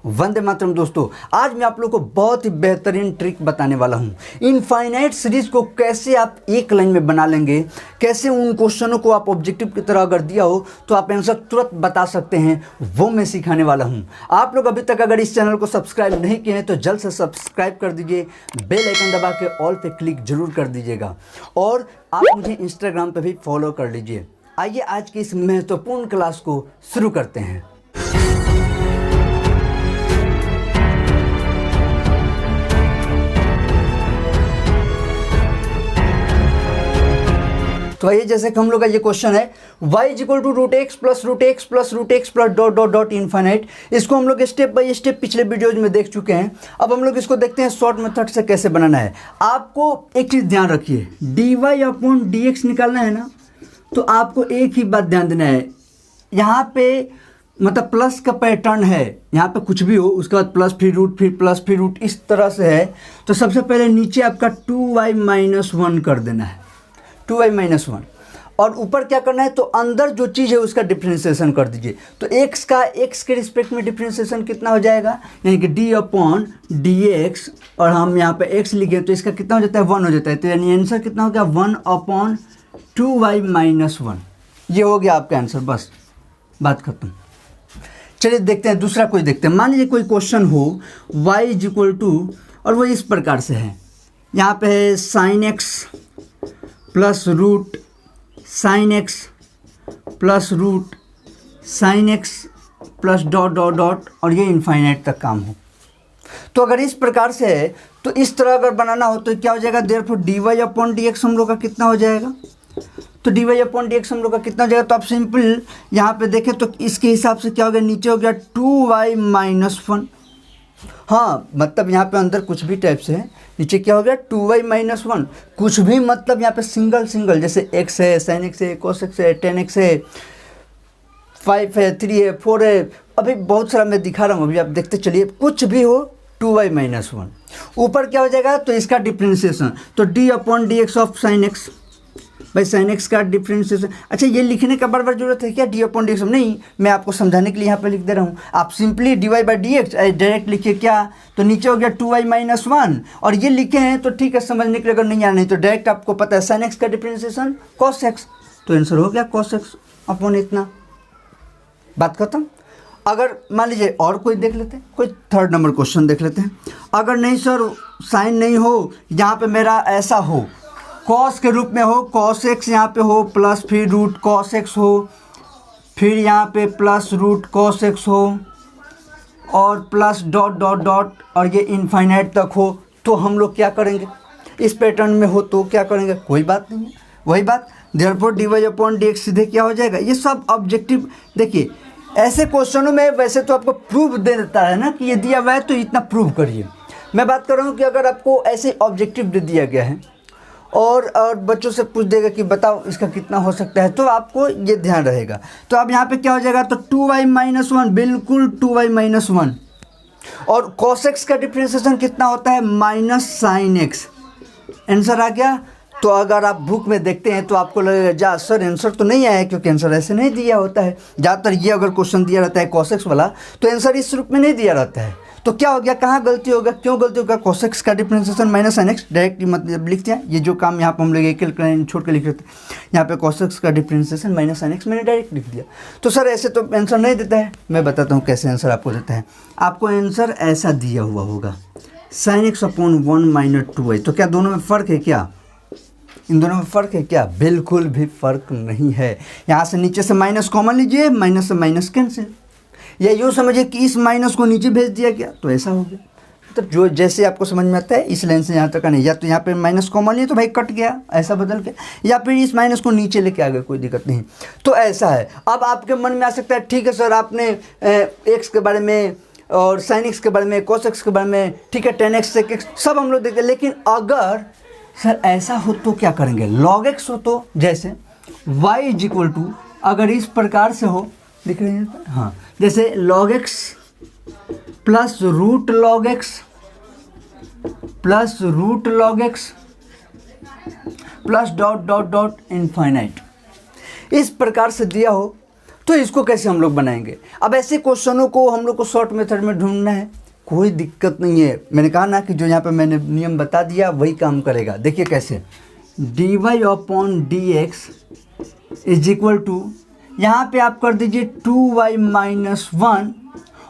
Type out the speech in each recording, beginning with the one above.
वंदे मातरम दोस्तों, आज मैं आप लोगों को बहुत ही बेहतरीन ट्रिक बताने वाला हूँ। इनफाइनाइट सीरीज को कैसे आप एक लाइन में बना लेंगे, कैसे उन क्वेश्चनों को आप ऑब्जेक्टिव की तरह अगर दिया हो तो आप आंसर तुरंत बता सकते हैं, वो मैं सिखाने वाला हूँ। आप लोग अभी तक अगर इस चैनल को सब्सक्राइब नहीं किए हैं तो जल्द से सब्सक्राइब कर दीजिए, बेल आइकन दबा के ऑल पे क्लिक जरूर कर दीजिएगा और आप मुझे इंस्टाग्राम पे भी फॉलो कर लीजिए। आइए आज की इस महत्वपूर्ण क्लास को शुरू करते हैं। तो आइए, जैसे कि हम लोग का ये क्वेश्चन है y equal to root x plus dot dot dot infinite. इसको हम लोग स्टेप बाय स्टेप पिछले वीडियोज में देख चुके हैं। अब हम लोग इसको देखते हैं शॉर्ट मेथड से कैसे बनाना है। आपको एक चीज़ ध्यान रखिए, dy अपॉन dx निकालना है ना, तो आपको एक ही बात ध्यान देना है। यहाँ पे मतलब प्लस का पैटर्न है, यहाँ पे कुछ भी हो उसके बाद प्लस फिर रूट फिर प्लस फिर रूट, इस तरह से है। तो सबसे पहले नीचे आपका 2y माइनस 1 कर देना है, 2y माइनस 1, और ऊपर क्या करना है तो अंदर जो चीज़ है उसका डिफ्रेंशिएशन कर दीजिए। तो x के रिस्पेक्ट में डिफ्रेंशिएशन कितना हो जाएगा, यानी कि d अपॉन dx, और हम यहाँ पे x लिखे तो इसका कितना हो जाता है 1 हो जाता है। तो यानी आंसर कितना हो गया 1 अपॉन 2y माइनस 1। ये हो गया आपका आंसर, बस बात खत्म। चलिए देखते हैं दूसरा कोई देखते हैं। मान लीजिए कोई क्वेश्चन हो y इज इक्वल टू, और वो इस प्रकार से है, यहाँ पे है sine x plus root sine x plus root sine x plus dot dot dot, और ये इनफाइनाइट तक काम हो। तो अगर इस प्रकार से है तो इस तरह अगर बनाना हो तो क्या हो जाएगा, देयरफॉर dy अपॉन dx हम लोग का कितना हो जाएगा। तो dy अपॉन dx हम लोग का कितना हो जाएगा, तो आप सिंपल यहाँ पे देखें तो इसके हिसाब से क्या हो गया, नीचे हो गया 2y माइनस 1। हाँ, मतलब यहाँ पे अंदर कुछ भी टाइप से है, नीचे क्या हो गया 2y माइनस 1। कुछ भी मतलब यहाँ पे सिंगल सिंगल, जैसे x है, sin x है, cos x है, tan x है, 5 है, 3 है, 4 है, अभी बहुत सारा मैं दिखा रहा हूँ, अभी आप देखते चलिए। कुछ भी हो 2y माइनस 1, ऊपर क्या हो जाएगा तो इसका डिफ्रेंशिएशन, तो d upon D x of sine x, भाई साइन एक्स का डिफ्रेंशिएशन। अच्छा, ये लिखने का बार बार जरूरत है क्या डी अपॉन डी एक्स? नहीं, मैं आपको समझाने के लिए यहाँ पे लिख दे रहा हूँ। आप simply d y by d x direct लिखिए, क्या तो नीचे हो गया 2y माइनस 1, और ये लिखे हैं तो ठीक है, समझने के लिए अगर नहीं आना नहीं तो डायरेक्ट आपको पता है साइन एक्स का डिफ्रेंशिएशन कॉस एक्स, तो आंसर हो गया कॉस एक्स अपॉन इतना, बात खत्म। अगर मान लीजिए और कोई देख लेते हैं, कोई थर्ड नंबर क्वेश्चन देख लेते हैं। अगर नहीं सर साइन नहीं हो, यहाँ पे मेरा ऐसा हो, कॉस के रूप में हो, कॉस एक्स यहाँ पे हो प्लस फिर रूट कॉस एक्स हो, फिर यहाँ पे प्लस रूट कॉस एक्स हो, और प्लस डॉट डॉट डॉट, और ये इनफाइनाइट तक हो, तो हम लोग क्या करेंगे, इस पैटर्न में हो तो क्या करेंगे, कोई बात नहीं है, वही बात। देयरफॉर dy अपॉन dx सीधे क्या हो जाएगा, ये सब ऑब्जेक्टिव। देखिए ऐसे क्वेश्चनों में वैसे तो आपको प्रूफ दे देता है ना कि ये दिया हुआ है तो इतना प्रूव करिए। मैं बात कर रहा हूँ कि अगर आपको ऐसे ऑब्जेक्टिव दे दिया गया है और बच्चों से पूछ देगा कि बताओ इसका कितना हो सकता है, तो आपको ये ध्यान रहेगा। तो अब यहाँ पे क्या हो जाएगा, तो 2y माइनस 1, बिल्कुल 2y माइनस 1, और cos x का डिफ्रेंशिएशन कितना होता है माइनस साइन एक्स। आंसर आ गया। तो अगर आप बुक में देखते हैं तो आपको लगेगा जा सर आंसर तो नहीं आया है, क्योंकि आंसर ऐसे नहीं दिया होता है। ज़्यादातर ये अगर क्वेश्चन दिया रहता है cos x वाला तो आंसर इस रूप में नहीं दिया रहता है। तो क्या हो गया, कहाँ गलती होगा, क्यों गलती होगा, cos x का differentiation minus sine x, direct मतलब लिखते हैं। ये जो काम यहाँ पर हम लोग एक लाइन छोड़ के लिख रहे थे, यहाँ पे cos x का डिफ्रेंशिएशन माइनस साइन एक्स मैंने डायरेक्ट लिख दिया। तो सर ऐसे तो आंसर नहीं देता है, मैं बताता हूँ कैसे आंसर आपको देता है। आपको आंसर ऐसा दिया हुआ होगा, sine x upon 1 minus 2y। तो क्या दोनों में फ़र्क है क्या, इन दोनों में फ़र्क है क्या, बिल्कुल भी फ़र्क नहीं है। यहाँ से नीचे से माइनस कॉमन लीजिए, माइनस से माइनस कैंसिल, या यूँ समझिए कि इस माइनस को नीचे भेज दिया गया तो ऐसा हो गया। मतलब जो जैसे आपको समझ में आता है, इस लाइन से यहाँ तक नहीं, या तो यहाँ पे माइनस कॉमन लिया तो भाई कट गया ऐसा बदल के, या फिर इस माइनस को नीचे लेके आ गए, कोई दिक्कत नहीं। तो ऐसा है। अब आपके मन में आ सकता है ठीक है सर आपने एक्स के बारे में और साइन एक्स के बारे में, कॉस एक्स के बारे में, ठीक है, टेन एक्स सेक एक्स सब हम लोग देखते हैं, लेकिन अगर सर ऐसा हो तो क्या करेंगे, लॉग एक्स हो तो जैसे y इज इक्वल टू, अगर इस प्रकार से हो, दिख रहे हैं हाँ, जैसे log x plus root log x plus root log x plus dot dot dot infinite, इस प्रकार से दिया हो तो इसको कैसे हम लोग बनाएंगे? अब ऐसे क्वेश्चनों को हम लोग को शॉर्ट मेथड में ढूंढना है, कोई दिक्कत नहीं है। मैंने कहा ना कि जो यहाँ पे मैंने नियम बता दिया वही काम करेगा। देखिए कैसे, dy/dx इज इक्वल टू, यहाँ पे आप कर दीजिए 2y माइनस 1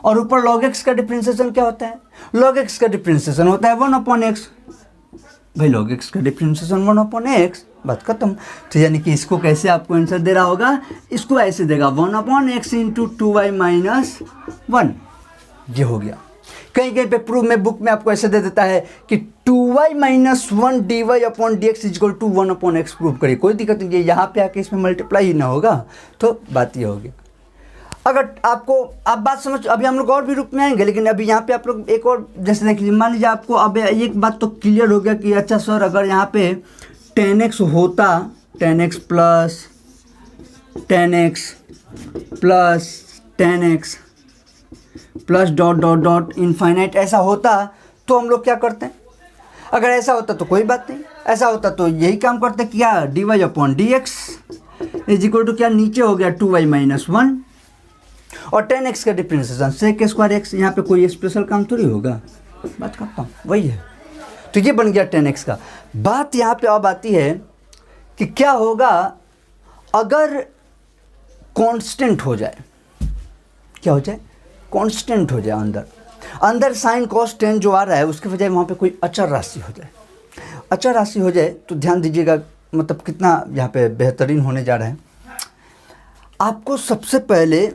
और ऊपर log x का डिफरेंशिएशन क्या होता है? log x का डिफरेंशिएशन होता है 1/x। भाई log x का डिफरेंशिएशन 1/x, बात खत्म। तो यानी कि इसको कैसे आपको आंसर दे रहा होगा? इसको ऐसे देगा 1/x इंटू 2y माइनस 1। ये हो गया। कहीं कहीं पे प्रूफ में बुक में आपको ऐसे दे देता है कि 2y minus 1 dy/dx is equal to 1/x prove करिए। कोई दिक्कत नहीं है, यहाँ पे आके इसमें मल्टीप्लाई ही ना होगा। तो बात ये होगी। अगर आपको आप बात समझ, अभी हम लोग और भी रूप में आएंगे, लेकिन अभी यहाँ पे आप लोग एक और जैसे देख लीजिए। मान लीजिए आपको अब एक बात तो क्लियर हो गया कि अच्छा सर अगर यहाँ पे 10x होता, 10x plus 10x plus dot dot dot infinite ऐसा होता तो हम लोग क्या करते हैं? अगर ऐसा होता तो कोई बात नहीं, ऐसा होता तो यही काम करते। क्या dy/dx इज इक्वल टू क्या, नीचे हो गया 2y माइनस 1 और 10x का डिफरेंशिएशन sec स्क्वायर x। यहाँ पे कोई स्पेशल काम थोड़ी होगा, बात करता हूँ वही है। तो ये बन गया 10x का। बात यहाँ पे अब आती है कि क्या होगा अगर कांस्टेंट हो जाए। क्या हो जाए? कांस्टेंट हो जाए। अंदर साइन कॉस टेन जो आ रहा है उसके बजाय वहाँ पे कोई अचर राशि हो जाए। अचर राशि हो जाए तो ध्यान दीजिएगा, मतलब कितना यहाँ पे बेहतरीन होने जा रहा है। आपको सबसे पहले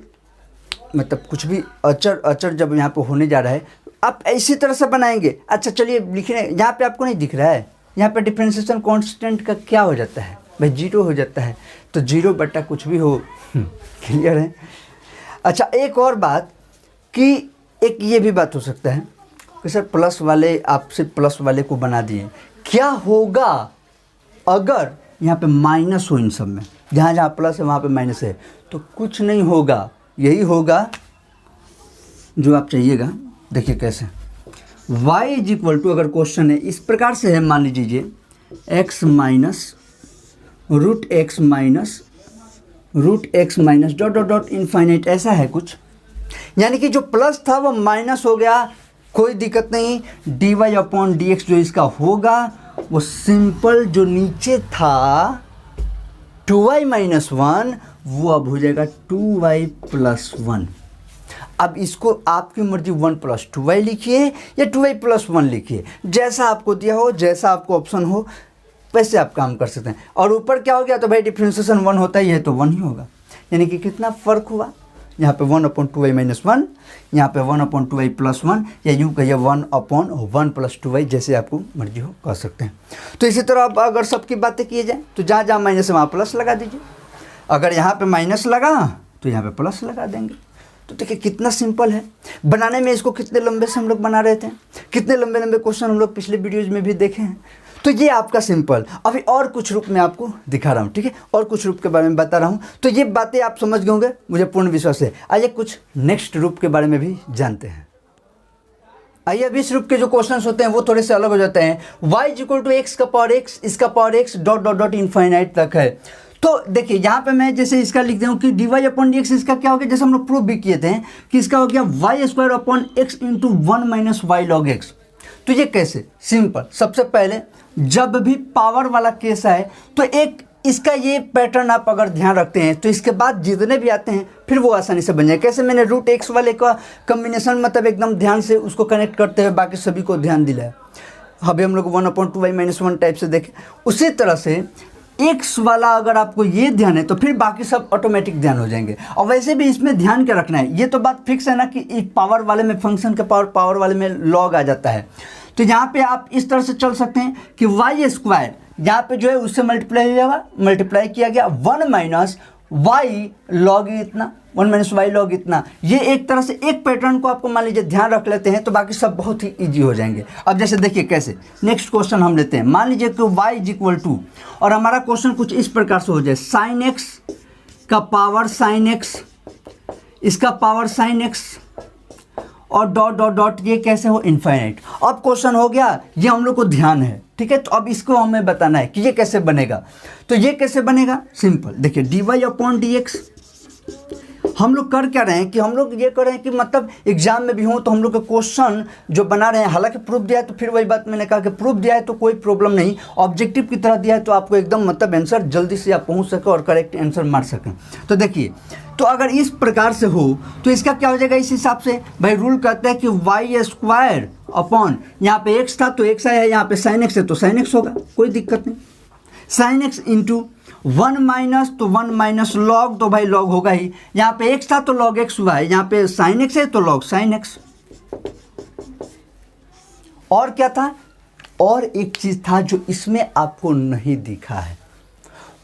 मतलब कुछ भी अचर जब यहाँ पे होने जा रहा है आप इसी तरह से बनाएंगे। अच्छा चलिए लिखने, यहाँ पे आपको नहीं दिख रहा है, यहाँ पे डिफरेंशिएशन कांस्टेंट का क्या हो जाता है भाई? 0 हो जाता है। तो 0 बटा कुछ भी हो, क्लियर है? अच्छा एक और बात कि एक ये भी बात हो सकता है कि सर प्लस वाले, आप सिर्फ प्लस वाले को बना दिए, क्या होगा अगर यहाँ पे माइनस हो? इन सब में जहाँ जहाँ प्लस है वहाँ पे माइनस है, तो कुछ नहीं होगा, यही होगा जो आप चाहिएगा। देखिए कैसे, y इज इक्वल टू, अगर क्वेश्चन है इस प्रकार से है, मान लीजिए x minus √x minus dot dot dot infinite ऐसा है कुछ। यानी कि जो प्लस था वो माइनस हो गया, कोई दिक्कत नहीं। dy/dx जो इसका होगा वो सिंपल जो नीचे था 2y माइनस 1 वो अब हो जाएगा 2y प्लस 1। अब इसको आपकी मर्जी 1 प्लस 2y लिखिए या 2y प्लस 1 लिखिए, जैसा आपको दिया हो, जैसा आपको ऑप्शन हो वैसे आप काम कर सकते हैं। और ऊपर क्या हो गया तो भाई डिफरेंशिएशन 1 होता ही है तो 1 ही होगा। यानी कि कितना फ़र्क हुआ, यहाँ पे 1/2y माइनस 1, यहाँ पे 1/2y प्लस 1, या यूँ कहिए 1/1 प्लस 2y, जैसे आपको मर्जी हो कर सकते हैं। तो इसी तरह अब अगर सबकी बातें किए जाए तो जहाँ जहाँ माइनस है वहाँ प्लस लगा दीजिए। अगर यहाँ पे माइनस लगा तो यहाँ पे प्लस लगा देंगे। तो देखिए कितना सिंपल है बनाने में। इसको कितने लंबे से हम लोग बना रहे थे, कितने लंबे लंबे क्वेश्चन हम लोग पिछले वीडियोज़ में भी देखे हैं। तो ये आपका सिंपल। अभी और कुछ रूप में आपको दिखा रहा हूँ, ठीक है, और कुछ रूप के बारे में बता रहा हूँ। तो ये बातें आप समझ गए होंगे, मुझे पूर्ण विश्वास है। आइए कुछ नेक्स्ट रूप के बारे में भी जानते हैं। आइए अब इस रूप के जो क्वेश्चंस होते हैं वो थोड़े से अलग हो जाते हैं। y इक्वल टू x का पावर x, इसका power x dot dot dot infinite तक है। तो देखिए यहाँ पे मैं जैसे इसका लिख दूँ कि dy/dx इसका क्या हो गया, जैसे हम लोग प्रूफ भी किए थे कि इसका हो गया y² into 1 minus y log x। तो ये कैसे? सिंपल। सबसे पहले जब भी पावर वाला केस आए तो एक इसका ये पैटर्न आप अगर ध्यान रखते हैं तो इसके बाद जितने भी आते हैं फिर वो आसानी से बन जाए। कैसे? मैंने √x वाले का कम्बिनेशन मतलब एकदम ध्यान से उसको कनेक्ट करते हुए बाकी सभी को ध्यान दिलाया। अभी हम लोग 1/2y माइनस 1 टाइप से देखें। उसी तरह से x वाला अगर आपको ये ध्यान है तो फिर बाकी सब ऑटोमेटिक ध्यान हो जाएंगे। और वैसे भी इसमें ध्यान क्या रखना है, ये तो बात फिक्स है ना कि पावर वाले में फंक्शन के पावर वाले में लॉग आ जाता है। तो यहाँ पे आप इस तरह से चल सकते हैं कि y² यहाँ पे जो है उससे मल्टीप्लाई किया गया 1 माइनस y log इतना, 1 माइनस y log इतना। ये एक तरह से एक पैटर्न को आपको मान लीजिए ध्यान रख लेते हैं तो बाकी सब बहुत ही इजी हो जाएंगे। अब जैसे देखिए कैसे, नेक्स्ट क्वेश्चन हम लेते हैं। मान लीजिए कि y इज इक्वल टू, और हमारा क्वेश्चन कुछ इस प्रकार से हो जाए, sin x का पावर sin x, इसका पावर sin x और डॉट डॉट डॉट ये कैसे हो इनफाइनाइट। अब क्वेश्चन हो गया, ये हम लोग को ध्यान है, ठीक है। तो अब इसको हमें बताना है कि ये कैसे बनेगा। तो ये कैसे बनेगा, सिंपल। देखिए dy/dx हम लोग कर क्या रहे हैं कि हम लोग ये कर रहे हैं कि मतलब एग्जाम में भी हो तो हम लोग का क्वेश्चन जो बना रहे हैं, हालांकि प्रूफ दिया है तो फिर वही बात मैंने कहा कि प्रूफ दिया है तो कोई प्रॉब्लम नहीं, ऑब्जेक्टिव की तरह दिया है तो आपको एकदम मतलब आंसर जल्दी से आप पहुंच सके और करेक्ट आंसर मार सकें। तो देखिए, तो अगर इस प्रकार से हो तो इसका क्या हो जाएगा, इस हिसाब से भाई रूल कहता है कि वाई स्क्वायर अपॉन, यहाँ पे एक्स था तो एक्स आया, यहाँ पे साइन एक्स है तो साइन एक्स होगा, कोई दिक्कत नहीं। साइन एक्स इंटू 1 माइनस तो 1 माइनस लॉग तो भाई लॉग होगा ही, यहाँ पे एक्स था तो लॉग एक्स हुआ है, यहाँ पे साइन एक्स है तो लॉग साइन एक्स। और क्या था, और एक चीज था जो इसमें आपको नहीं दिखा है,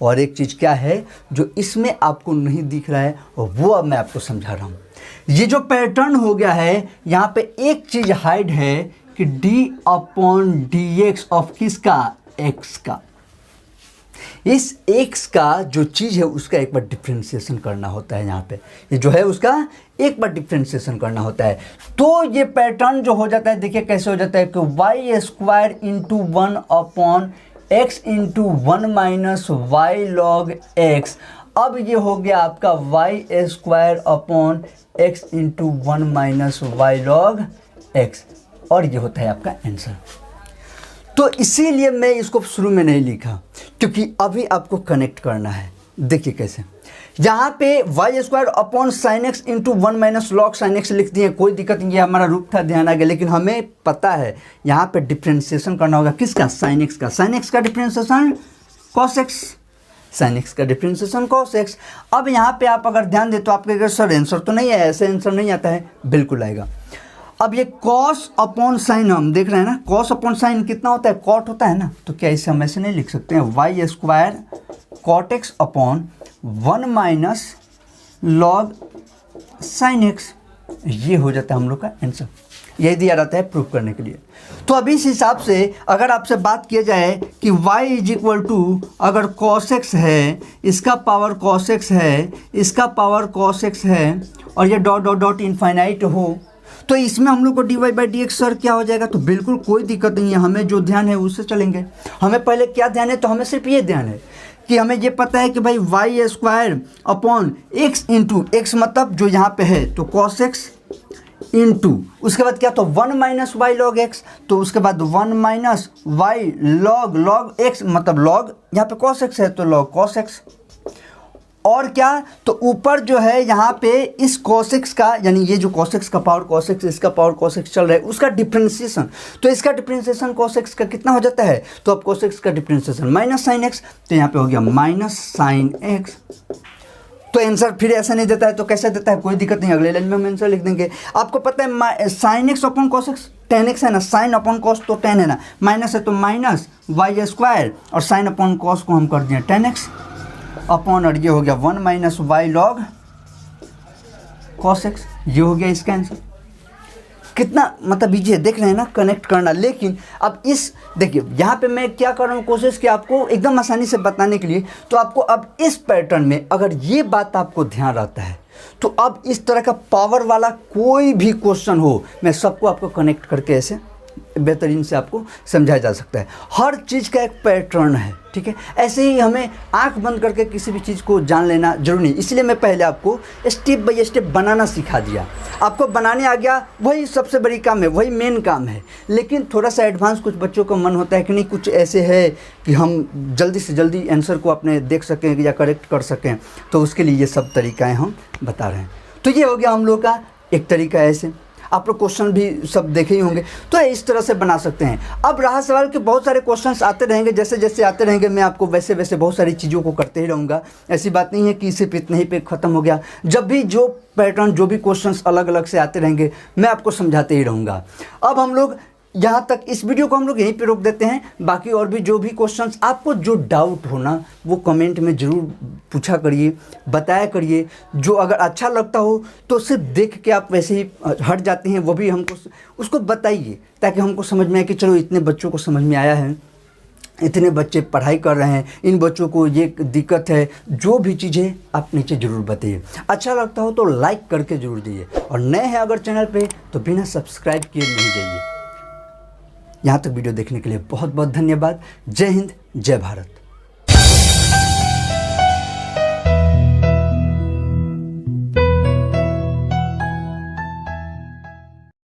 और एक चीज क्या है जो इसमें आपको नहीं दिख रहा है वो अब मैं आपको समझा रहा हूं। ये जो पैटर्न हो गया है, यहाँ पे एक चीज हाइड है कि d upon D x of किसका, x का। इस x का जो चीज़ है उसका एक बार डिफ्रेंशिएशन करना होता है, यहाँ पे ये जो है उसका एक बार डिफ्रेंशिएशन करना होता है। तो ये पैटर्न जो हो जाता है, देखिए कैसे हो जाता है कि y square into 1 upon x into 1 minus y log x. अब ये हो गया आपका y square upon x into 1 minus y log x, और ये होता है आपका आंसर। तो इसीलिए मैं इसको शुरू में नहीं लिखा, क्योंकि अभी आपको कनेक्ट करना है। देखिए कैसे, यहाँ पे y square upon sine x into 1 minus log sine x लिख दिए, कोई दिक्कत नहीं, ये हमारा रूप था, ध्यान आ गया। लेकिन हमें पता है यहाँ पे डिफ्रेंशिएशन करना होगा किसका, साइन एक्स का। साइन एक्स का differentiation cos x, sine x का डिफ्रेंशिएशन कॉस एक्स। अब यहाँ पे आप अगर ध्यान दे तो आप कहेंगे सर आंसर तो नहीं है, ऐसे आंसर नहीं आता है, बिल्कुल आएगा। अब ये कॉस अपॉन साइन हम देख रहे हैं ना, कॉस अपॉन साइन कितना होता है, कॉट होता है ना, तो क्या इसे हम ऐसे नहीं लिख सकते हैं, y square cot x upon 1 minus log sine x, ये हो जाता है हम लोग का आंसर। यही दिया रहता है प्रूफ करने के लिए। तो अभी इस हिसाब से अगर आपसे बात किया जाए कि y इज इक्वल टू अगर cos x है, इसका पावर cos x है, इसका पावर cos x है, और ये डॉट डॉट डॉट इनफाइनाइट हो, तो इसमें हम लोग को d y by d x sir क्या हो जाएगा। तो बिल्कुल कोई दिक्कत नहीं है, हमें जो ध्यान है उससे चलेंगे। हमें पहले क्या ध्यान है, तो हमें सिर्फ ये ध्यान है कि हमें ये पता है कि भाई y square upon x into x, मतलब जो यहाँ पे है तो कॉस एक्स इंटू उसके बाद क्या, तो 1 माइनस वाई लॉग एक्स, तो उसके बाद 1 माइनस वाई लॉग एक्स, मतलब लॉग यहाँ पे कॉस एक्स है तो लॉग कॉस एक्स। और क्या, तो ऊपर जो है यहाँ पे इस cos x का, यानी ये जो cos x का पावर cos x, इसका पावर cos x चल रहा है, उसका डिफ्रेंशिएशन, तो इसका डिफ्रेंशिएशन cos x का कितना हो जाता है, तो अब cos x का डिफ्रेंशिएशन माइनस साइन x, तो यहाँ पे हो गया माइनस साइन x। तो आंसर फिर ऐसा नहीं देता है तो कैसे देता है, कोई दिक्कत नहीं, अगले लाइन में हम आंसर लिख देंगे। आपको पता है sine x upon cos x ten x है ना, साइन अपॉन कॉस तो 10 है ना, माइनस है तो माइनस वाई स्क्वायर, और साइन अपॉन कॉस को हम कर दिए 10x अपॉन, और ये हो गया 1 minus y log cos x, ये हो गया इसका आंसर। कितना मतलब इजी है, देख रहे हैं ना, कनेक्ट करना। लेकिन अब इस देखिए यहाँ पे मैं क्या कर रहा हूँ, कोशिश की आपको एकदम आसानी से बताने के लिए। तो आपको अब इस पैटर्न में अगर ये बात आपको ध्यान रहता है तो अब इस तरह का पावर वाला कोई भी क्वेश्चन हो, मैं सबको आपको कनेक्ट करके ऐसे बेहतरीन से आपको समझाया जा सकता है। हर चीज़ का एक पैटर्न है, ठीक है। ऐसे ही हमें आंख बंद करके किसी भी चीज़ को जान लेना जरूरी नहीं, इसलिए मैं पहले आपको स्टेप बाय स्टेप बनाना सिखा दिया। आपको बनाने आ गया, वही सबसे बड़ी काम है, वही मेन काम है। लेकिन थोड़ा सा एडवांस कुछ बच्चों का मन होता है कि नहीं, कुछ ऐसे है कि हम जल्दी से जल्दी आंसर को अपने देख सकें या करेक्ट कर सकें, तो उसके लिए ये सब तरीकाएँ हम बता रहे हैं। तो ये हो गया हम लोग का एक तरीका। ऐसे आप लोग क्वेश्चन भी सब देखे ही होंगे, तो इस तरह से बना सकते हैं। अब रहा सवाल कि बहुत सारे क्वेश्चंस आते रहेंगे, जैसे जैसे आते रहेंगे मैं आपको वैसे वैसे बहुत सारी चीज़ों को करते ही रहूँगा। ऐसी बात नहीं है कि सिर्फ इतने ही पे ख़त्म हो गया। जब भी जो पैटर्न, जो भी क्वेश्चंस अलग अलग से आते रहेंगे, मैं आपको समझाते ही रहूँगा। अब हम लोग यहाँ तक इस वीडियो को हम लोग यहीं पे रोक देते हैं। बाकी और भी जो भी क्वेश्चंस आपको जो डाउट हो ना, वो कमेंट में ज़रूर पूछा करिए, बताया करिए। जो अगर अच्छा लगता हो तो सिर्फ देख के आप वैसे ही हट जाते हैं, वो भी हमको उसको बताइए, ताकि हमको समझ में आए कि चलो इतने बच्चों को समझ में आया है, इतने बच्चे पढ़ाई कर रहे हैं, इन बच्चों को ये दिक्कत है। जो भी चीज़ें आप नीचे ज़रूर बताइए। अच्छा लगता हो तो लाइक करके ज़रूर दीजिए, और नए हैं अगर चैनल पे तो बिना सब्सक्राइब किए नहीं जाइए। यहाँ तक वीडियो देखने के लिए बहुत बहुत धन्यवाद। जय हिंद, जय भारत।